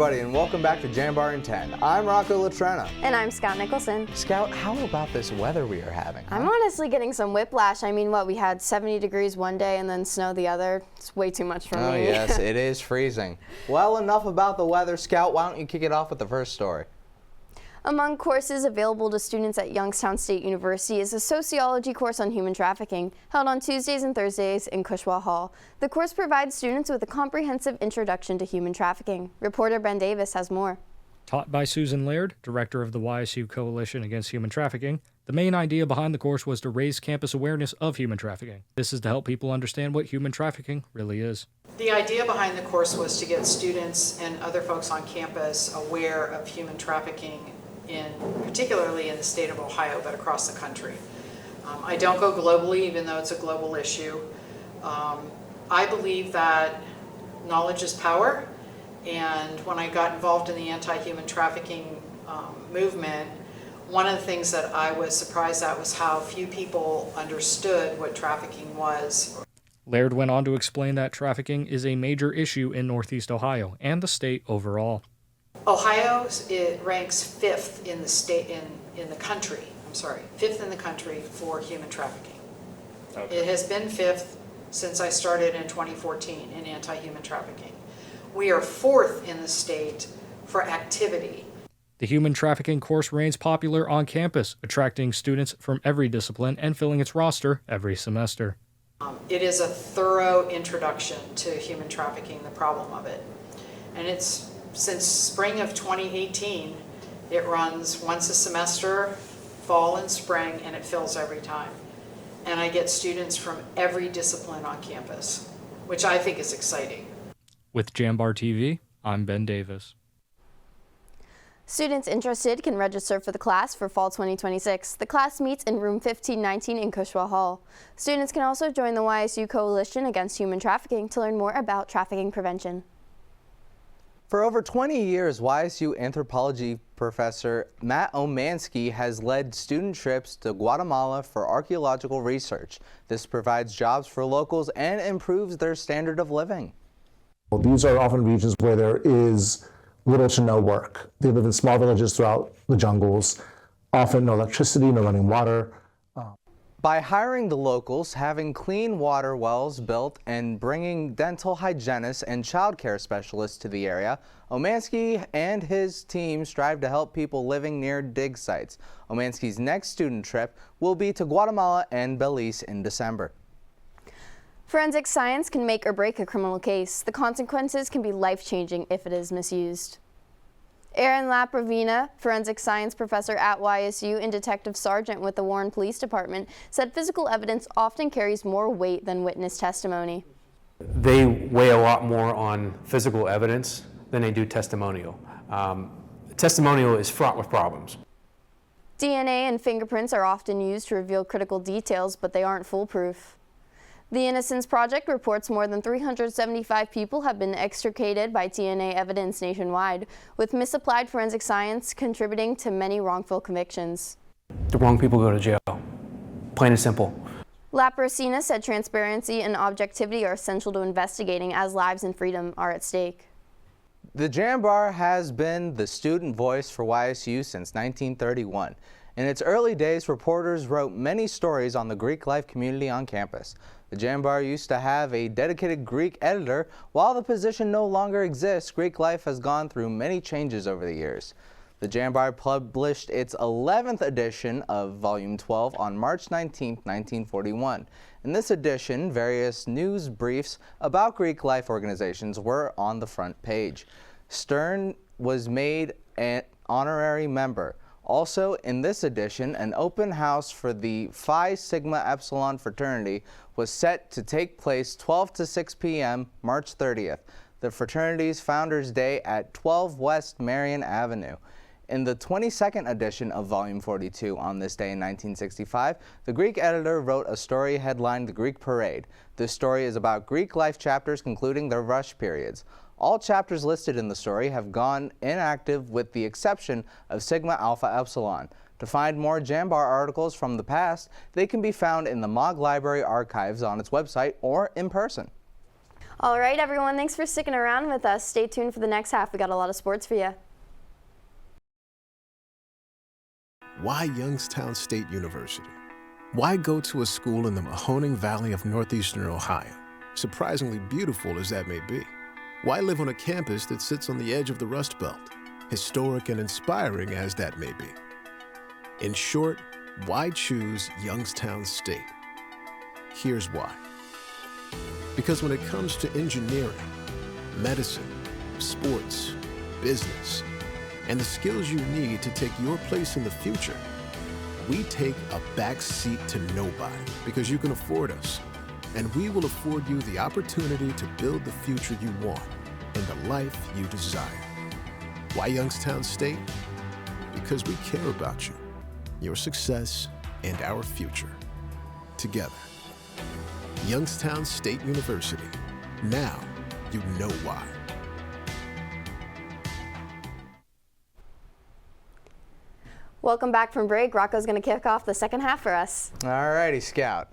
everybody, and welcome back to Jambar in 10. I'm Rocco Latrena. And I'm Scout Nicholson. Scout, how about this weather we are having? I'm honestly getting some whiplash. I mean, we had 70 degrees one day and then snow the other. It's way too much for me. Oh yes, it is freezing. Well, enough about the weather. Scout, why don't you kick it off with the first story? Among courses available to students at Youngstown State University is a sociology course on human trafficking, held on Tuesdays and Thursdays in Cushwa Hall. The course provides students with a comprehensive introduction to human trafficking. Reporter Ben Davis has more. Taught by Susan Laird, director of the YSU Coalition Against Human Trafficking, the main idea behind the course was to raise campus awareness of human trafficking. This is to help people understand what human trafficking really is. The idea behind the course was to get students and other folks on campus aware of human trafficking, particularly in the state of Ohio, but across the country. I don't go globally, even though it's a global issue. I believe that knowledge is power, and when I got involved in the anti-human trafficking movement, one of the things that I was surprised at was how few people understood what trafficking was. Laird went on to explain that trafficking is a major issue in Northeast Ohio and the state overall. Ohio, it ranks fifth in the state, in the country, fifth in the country for human trafficking. Okay. It has been fifth since I started in 2014 in anti-human trafficking. We are fourth in the state for activity. The human trafficking course remains popular on campus, attracting students from every discipline and filling its roster every semester. It is a thorough introduction to human trafficking, the problem of it. And it's since spring of 2018, it runs once a semester, fall and spring, and it fills every time. And I get students from every discipline on campus, which I think is exciting. With Jambar TV, I'm Ben Davis. Students interested can register for the class for fall 2026. The class meets in room 1519 in Cushwa Hall. Students can also join the YSU Coalition Against Human Trafficking to learn more about trafficking prevention. For over 20 years, YSU anthropology professor Matt Omansky has led student trips to Guatemala for archaeological research. This provides jobs for locals and improves their standard of living. Well, these are often regions where there is little to no work. They live in small villages throughout the jungles, often no electricity, no running water. By hiring the locals, having clean water wells built, and bringing dental hygienists and child care specialists to the area, Omansky and his team strive to help people living near dig sites. Omansky's next student trip will be to Guatemala and Belize in December. Forensic science can make or break a criminal case. The consequences can be life-changing if it is misused. Aaron Laprovina, forensic science professor at YSU and detective sergeant with the Warren Police Department, said physical evidence often carries more weight than witness testimony. They weigh a lot more on physical evidence than they do testimonial. Testimonial is fraught with problems. DNA and fingerprints are often used to reveal critical details, but they aren't foolproof. The Innocence Project reports more than 375 people have been extricated by DNA evidence nationwide, with misapplied forensic science contributing to many wrongful convictions. The wrong people go to jail, plain and simple. Laprosina said transparency and objectivity are essential to investigating as lives and freedom are at stake. The Jambar has been the student voice for YSU since 1931. In its early days, reporters wrote many stories on the Greek life community on campus. The Jambar used to have a dedicated Greek editor. While the position no longer exists, Greek life has gone through many changes over the years. The Jambar published its 11th edition of Volume 12 on March 19, 1941. In this edition, various news briefs about Greek life organizations were on the front page. Stern was made an honorary member. Also, in this edition, an open house for the Phi Sigma Epsilon fraternity was set to take place 12 to 6 p.m. March 30th, the fraternity's Founders Day at 12 West Marion Avenue. In the 22nd edition of Volume 42 on this day in 1965, the Greek editor wrote a story headlined The Greek Parade. This story is about Greek life chapters concluding their rush periods. All chapters listed in the story have gone inactive with the exception of Sigma Alpha Epsilon. To find more Jambar articles from the past, they can be found in the Mogg Library archives on its website or in person. All right, everyone, thanks for sticking around with us. Stay tuned for the next half. We got a lot of sports for you. Why Youngstown State University? Why go to a school in the Mahoning Valley of northeastern Ohio, surprisingly beautiful as that may be? Why live on a campus that sits on the edge of the Rust Belt, historic and inspiring as that may be? In short, why choose Youngstown State? Here's why. Because when it comes to engineering, medicine, sports, business, and the skills you need to take your place in the future, we take a back seat to nobody because you can afford us. And we will afford you the opportunity to build the future you want and the life you desire. Why Youngstown State? Because we care about you, your success, and our future. Together. Youngstown State University. Now you know why. Welcome back from break. Rocco's going to kick off the second half for us. All righty, Scout.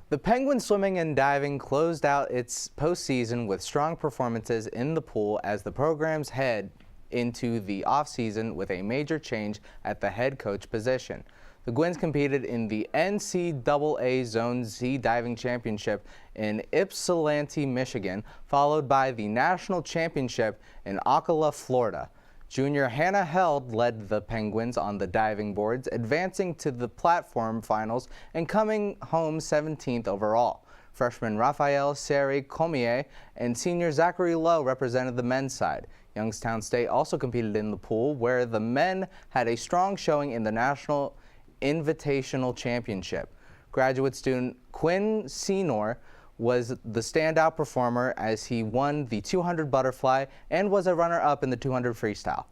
The Penguins swimming and diving closed out its postseason with strong performances in the pool as the programs head into the offseason with a major change at the head coach position. The Gwins competed in the NCAA Zone Z Diving Championship in Ypsilanti, Michigan, followed by the National Championship in Ocala, Florida. Junior Hannah Held led the Penguins on the diving boards, advancing to the platform finals and coming home 17th overall. Freshman Raphael Seri Comier and senior Zachary Lowe represented the men's side. Youngstown State also competed in the pool, where the men had a strong showing in the National Invitational Championship. Graduate student Quinn Senor was the standout performer as he won the 200 butterfly and was a runner-up in the 200 freestyle.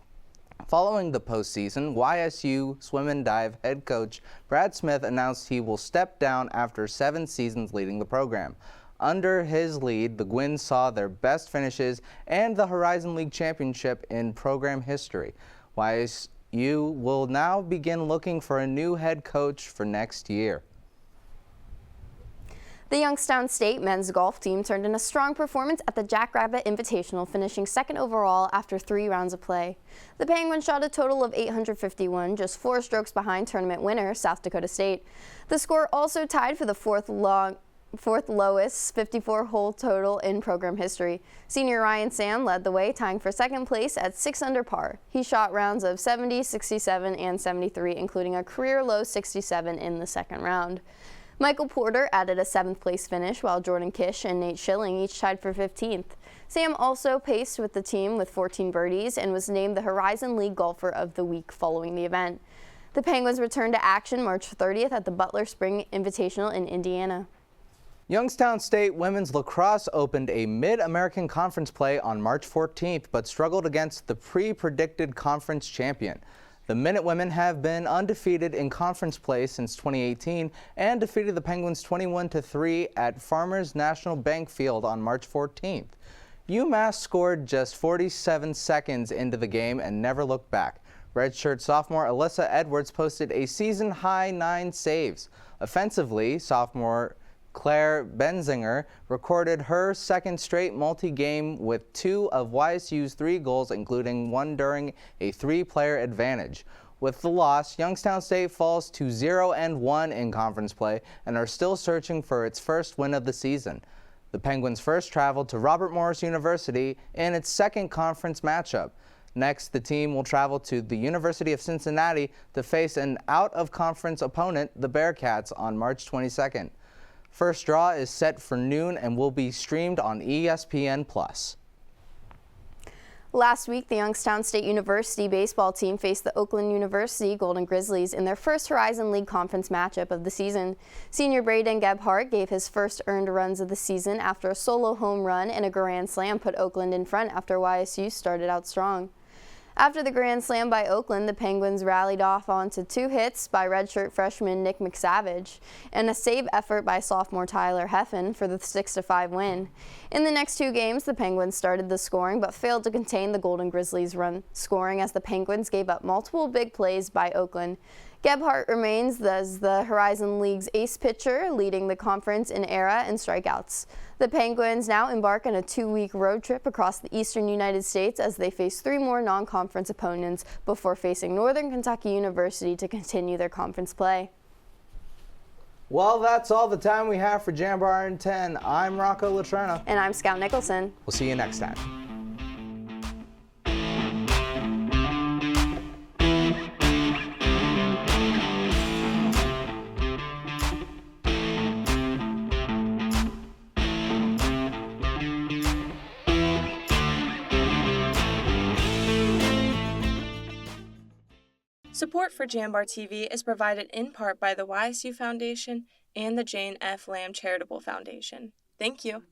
Following the postseason, YSU swim and dive head coach Brad Smith announced he will step down after 7 seasons leading the program. Under his lead, the Gwins saw their best finishes and the Horizon League championship in program history. YSU will now begin looking for a new head coach for next year. The Youngstown State men's golf team turned in a strong performance at the Jackrabbit Invitational, finishing second overall after 3 rounds of play. The Penguins shot a total of 851, just 4 strokes behind tournament winner South Dakota State. The score also tied for the fourth lowest 54-hole total in program history. Senior Ryan Sam led the way, tying for second place at 6 under par. He shot rounds of 70, 67, and 73, including a career low 67 in the second round. Michael Porter added a 7th place finish, while Jordan Kish and Nate Schilling each tied for 15th. Sam also paced with the team with 14 birdies and was named the Horizon League Golfer of the Week following the event. The Penguins returned to action March 30th at the Butler Spring Invitational in Indiana. Youngstown State women's lacrosse opened a Mid-American Conference play on March 14th, but struggled against the pre-predicted conference champion. The Minutewomen have been undefeated in conference play since 2018 and defeated the Penguins 21-3 at Farmers National Bank Field on March 14th. UMass scored just 47 seconds into the game and never looked back. Redshirt sophomore Alyssa Edwards posted a season-high 9 saves. Offensively, sophomore Claire Benzinger recorded her second straight multi-game with 2 of YSU's 3 goals, including one during a 3-player advantage. With the loss, Youngstown State falls to 0-1 in conference play and are still searching for its first win of the season. The Penguins first traveled to Robert Morris University in its second conference matchup. Next, the team will travel to the University of Cincinnati to face an out-of-conference opponent, the Bearcats, on March 22nd. First draw is set for noon and will be streamed on ESPN+. Last week, the Youngstown State University baseball team faced the Oakland University Golden Grizzlies in their first Horizon League Conference matchup of the season. Senior Braden Gebhardt gave his first earned runs of the season after a solo home run and a grand slam put Oakland in front after YSU started out strong. After the grand slam by Oakland, the Penguins rallied off onto 2 hits by redshirt freshman Nick McSavage and a save effort by sophomore Tyler Heffen for the 6-5 win. In the next 2 games, the Penguins started the scoring but failed to contain the Golden Grizzlies' run scoring as the Penguins gave up multiple big plays by Oakland. Gebhardt remains as the Horizon League's ace pitcher, leading the conference in ERA and strikeouts. The Penguins now embark on a 2-week road trip across the eastern United States as they face 3 more non-conference opponents before facing Northern Kentucky University to continue their conference play. Well, that's all the time we have for Jambar in 10. I'm Rocco Latrena. And I'm Scout Nicholson. We'll see you next time. Support for Jambar TV is provided in part by the YSU Foundation and the Jane F. Lamb Charitable Foundation. Thank you.